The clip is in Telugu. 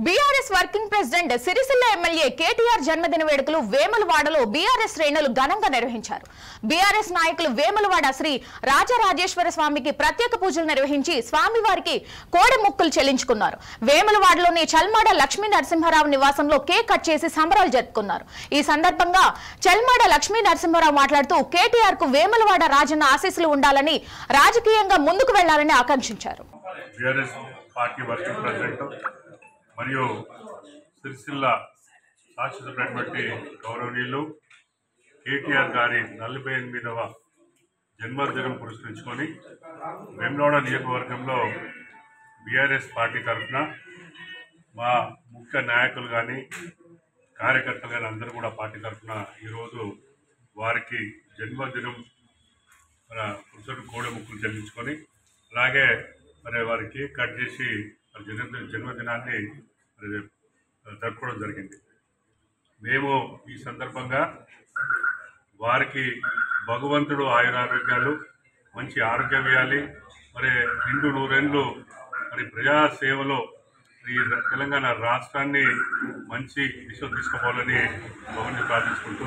BRS working president Sircilla MLA KTR జన్మదిన వేడుకలు వేములవాడలో బీఆర్ఎస్ శ్రేణులు ఘనంగా నిర్వహించారు. బీఆర్ఎస్ నాయకులు వేములవాడ శ్రీ రాజరాజేశ్వర స్వామికి ప్రత్యేక పూజలు నిర్వహించి స్వామివారికి కోడె మొక్కులు చెల్లించుకున్నారు. వేములవాడలోని చల్మాడ లక్ష్మీ నరసింహారావు నివాసంలో కేక్ కట్ చేసి సంబరాలు జరుపుకున్నారు. ఈ సందర్భంగా చల్మాడ లక్ష్మీ నరసింహారావు మాట్లాడుతూ కేటీఆర్ కు వేములవాడ రాజన్న ఆశీస్సులు ఉండాలని, రాజకీయంగా ముందుకు వెళ్లాలని ఆకాంక్షించారు. మరియు సిరిసిల్ల శాసనసభ్యులైనటువంటి గౌరవనీయులు కేటీఆర్ గారి 48వ జన్మదినం పురస్కరించుకొని వేములవాడ నియోజకవర్గంలో బీఆర్ఎస్ పార్టీ తరఫున మా ముఖ్య నాయకులు కానీ కార్యకర్తలు కానీ అందరూ కూడా పార్టీ తరఫున ఈరోజు వారికి జన్మదినం కోడె ముక్కులు చెల్లించుకొని అలాగే మరి వారికి కట్ చేసి జన్మదినాన్ని జరుపుకోవడం జరిగింది. మేము ఈ సందర్భంగా వారికి భగవంతుడు ఆయురారోగ్యాలు, మంచి ఆరోగ్యం ఇవ్వాలి, మరి నిండు నూరేళ్ళు మరి ప్రజాసేవలో ఈ తెలంగాణ రాష్ట్రాన్ని మంచి దిశ తీసుకోవాలని భగవంతుని ప్రార్థించుకుంటూ